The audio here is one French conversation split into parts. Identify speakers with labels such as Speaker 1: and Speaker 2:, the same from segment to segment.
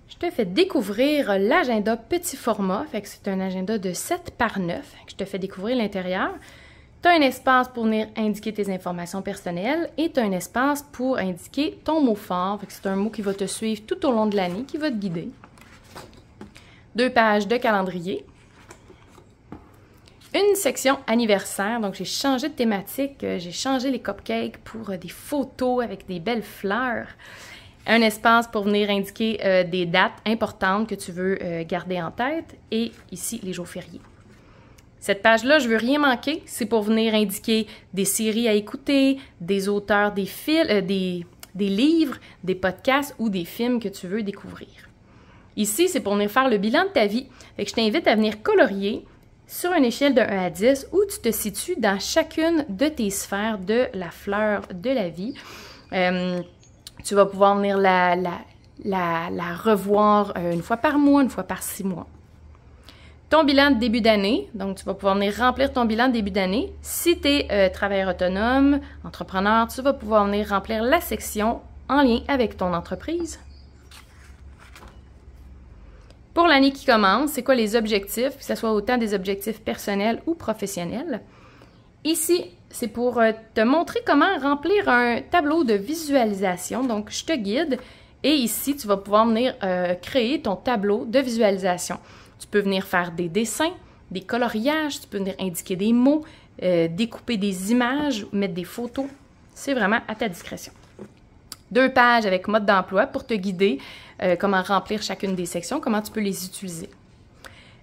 Speaker 1: Je te fais découvrir l'agenda petit format, fait que c'est un agenda de 7 par 9, fait que je te fais découvrir l'intérieur. Tu as un espace pour venir indiquer tes informations personnelles et tu as un espace pour indiquer ton mot fort, fait que c'est un mot qui va te suivre tout au long de l'année, qui va te guider. 2 pages de calendrier. Une section anniversaire, donc j'ai changé de thématique, j'ai changé les cupcakes pour des photos avec des belles fleurs. Un espace pour venir indiquer des dates importantes que tu veux garder en tête et ici les jours fériés. Cette page-là, je veux rien manquer, c'est pour venir indiquer des séries à écouter, des auteurs, des livres, des podcasts ou des films que tu veux découvrir. Ici, c'est pour venir faire le bilan de ta vie. Fait que je t'invite à venir colorier sur une échelle de 1 à 10 où tu te situes dans chacune de tes sphères de la fleur de la vie. Tu vas pouvoir venir la revoir une fois par mois, une fois par 6 mois. Ton bilan de début d'année, donc tu vas pouvoir venir remplir ton bilan de début d'année. Si tu es travailleur autonome, entrepreneur, tu vas pouvoir venir remplir la section en lien avec ton entreprise. Pour l'année qui commence, c'est quoi les objectifs, que ce soit autant des objectifs personnels ou professionnels. Ici, c'est pour te montrer comment remplir un tableau de visualisation. Donc, je te guide et ici, tu vas pouvoir venir créer ton tableau de visualisation. Tu peux venir faire des dessins, des coloriages, tu peux venir indiquer des mots, découper des images, mettre des photos. C'est vraiment à ta discrétion. 2 pages avec mode d'emploi pour te guider comment remplir chacune des sections, comment tu peux les utiliser.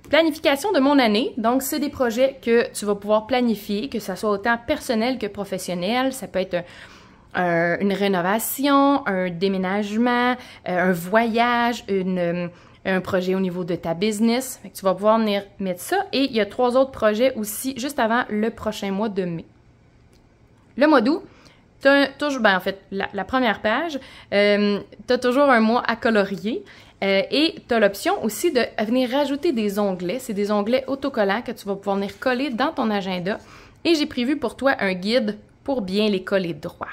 Speaker 1: Planification de mon année, donc c'est des projets que tu vas pouvoir planifier, que ce soit autant personnel que professionnel. Ça peut être une rénovation, un déménagement, un voyage, un projet au niveau de ta business. Fait que tu vas pouvoir venir mettre ça. Et il y a 3 autres projets aussi juste avant le prochain mois de mai. Le mois d'août, tu as toujours, en fait, la première page, tu as toujours un mois à colorier. Et tu as l'option aussi de venir rajouter des onglets. C'est des onglets autocollants que tu vas pouvoir venir coller dans ton agenda. Et j'ai prévu pour toi un guide pour bien les coller droit.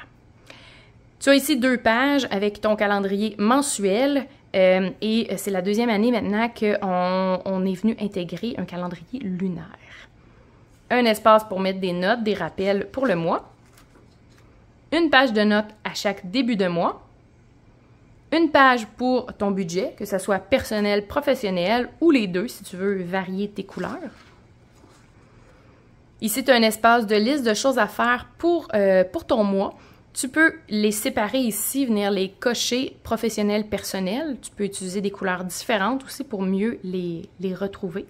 Speaker 1: Tu as ici 2 pages avec ton calendrier mensuel. Et c'est la 2e année maintenant qu'on est venu intégrer un calendrier lunaire. Un espace pour mettre des notes, des rappels pour le mois. Une page de notes à chaque début de mois. Une page pour ton budget, que ce soit personnel, professionnel ou les deux, si tu veux varier tes couleurs. Ici, tu as un espace de liste de choses à faire pour ton mois. Tu peux les séparer ici, venir les cocher professionnel, personnel. Tu peux utiliser des couleurs différentes aussi pour mieux les retrouver.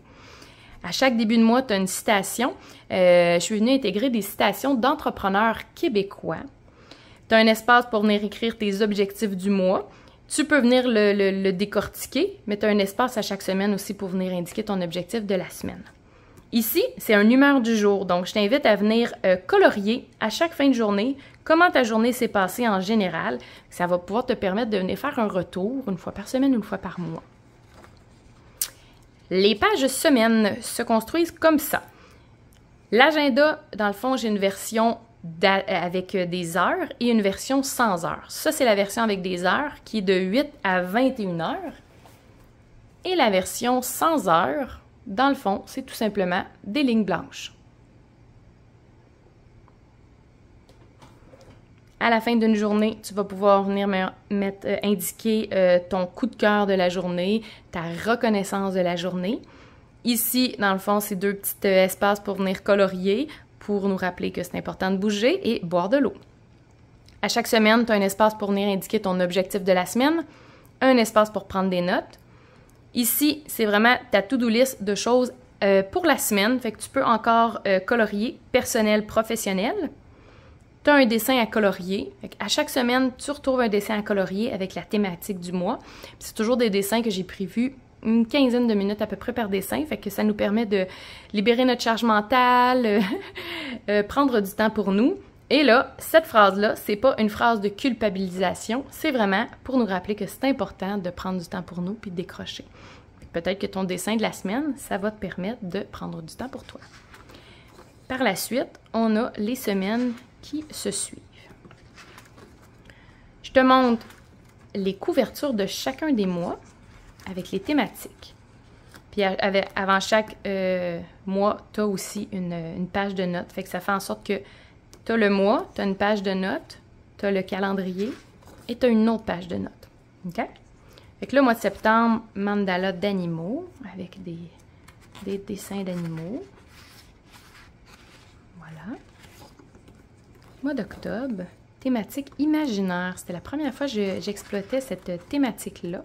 Speaker 1: À chaque début de mois, tu as une citation. Je suis venue intégrer des citations d'entrepreneurs québécois. Tu as un espace pour venir écrire tes objectifs du mois. Tu peux venir le décortiquer, mais tu as un espace à chaque semaine aussi pour venir indiquer ton objectif de la semaine. Ici, c'est un humeur du jour, donc je t'invite à venir colorier à chaque fin de journée comment ta journée s'est passée en général. Ça va pouvoir te permettre de venir faire un retour une fois par semaine, une fois par mois. Les pages semaine se construisent comme ça. L'agenda, dans le fond, j'ai une version avec des heures et une version sans heures. Ça, c'est la version avec des heures qui est de 8 à 21 heures. Et la version sans heures, dans le fond, c'est tout simplement des lignes blanches. À la fin d'une journée, tu vas pouvoir venir indiquer ton coup de cœur de la journée, ta reconnaissance de la journée. Ici, dans le fond, c'est 2 petits espaces pour venir colorier, pour nous rappeler que c'est important de bouger et boire de l'eau. À chaque semaine, tu as un espace pour venir indiquer ton objectif de la semaine, un espace pour prendre des notes. Ici, c'est vraiment ta to-do list de choses pour la semaine, fait que tu peux encore colorier personnel, professionnel. Tu as un dessin à colorier. À chaque semaine, tu retrouves un dessin à colorier avec la thématique du mois. C'est toujours des dessins que j'ai prévus une 15aine de minutes à peu près par dessin, fait que ça nous permet de libérer notre charge mentale, prendre du temps pour nous. Et là, cette phrase-là, c'est pas une phrase de culpabilisation, c'est vraiment pour nous rappeler que c'est important de prendre du temps pour nous puis de décrocher. Peut-être que ton dessin de la semaine, ça va te permettre de prendre du temps pour toi. Par la suite, on a les semaines qui se suivent. Je te montre les couvertures de chacun des mois. avec les thématiques. Puis avant chaque mois, tu as aussi une page de notes. Fait que ça fait en sorte que tu as le mois, tu as une page de notes, tu as le calendrier et tu as une autre page de notes. OK? Fait que là, mois de septembre, mandala d'animaux avec des dessins d'animaux. Voilà. Mois d'octobre, thématique imaginaire. C'était la première fois que j'exploitais cette thématique-là.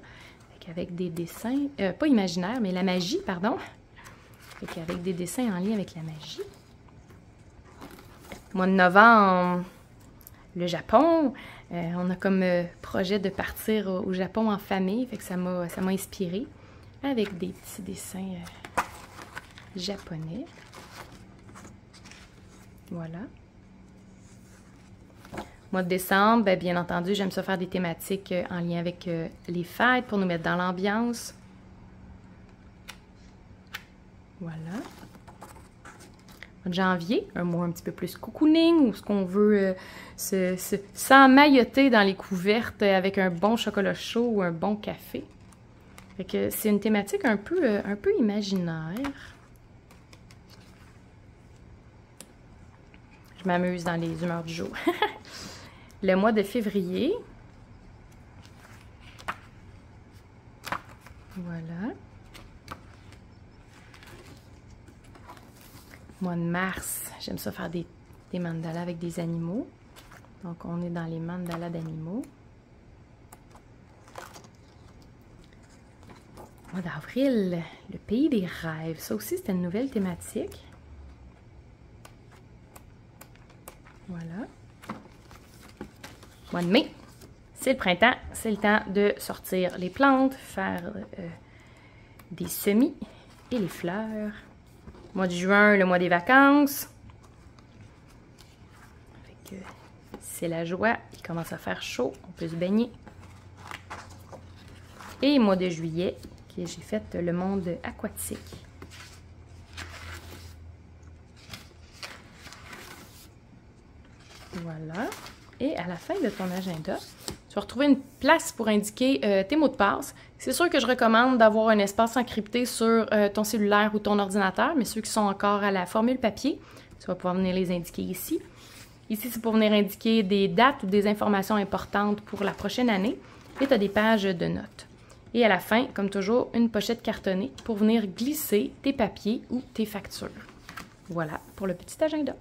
Speaker 1: Avec des dessins, pas imaginaires, mais la magie, pardon. Avec des dessins en lien avec la magie. Mois de novembre, le Japon. On a comme projet de partir au Japon en famille. Fait que ça m'a inspiré. Avec des petits dessins japonais. Voilà. Mois de décembre, bien entendu, j'aime ça faire des thématiques en lien avec les fêtes pour nous mettre dans l'ambiance. Voilà. Mois de janvier, un mois un petit peu plus cocooning, où ce qu'on veut s'emmailloter dans les couvertes avec un bon chocolat chaud ou un bon café. Fait que c'est une thématique un peu imaginaire. Je m'amuse dans les humeurs du jour. Le mois de février. Voilà. Mois de mars, j'aime ça faire des mandalas avec des animaux. Donc, on est dans les mandalas d'animaux. Mois d'avril, le pays des rêves. Ça aussi, c'était une nouvelle thématique. Voilà. Mois de mai, c'est le printemps, c'est le temps de sortir les plantes, faire des semis et les fleurs. Mois de juin, le mois des vacances. C'est la joie, il commence à faire chaud, on peut se baigner. Et mois de juillet, j'ai fait le monde aquatique. Voilà. Et à la fin de ton agenda, tu vas retrouver une place pour indiquer tes mots de passe. C'est sûr que je recommande d'avoir un espace encrypté sur ton cellulaire ou ton ordinateur, mais ceux qui sont encore à la formule papier, tu vas pouvoir venir les indiquer ici. Ici, c'est pour venir indiquer des dates ou des informations importantes pour la prochaine année. Et tu as des pages de notes. Et à la fin, comme toujours, une pochette cartonnée pour venir glisser tes papiers ou tes factures. Voilà pour le petit agenda.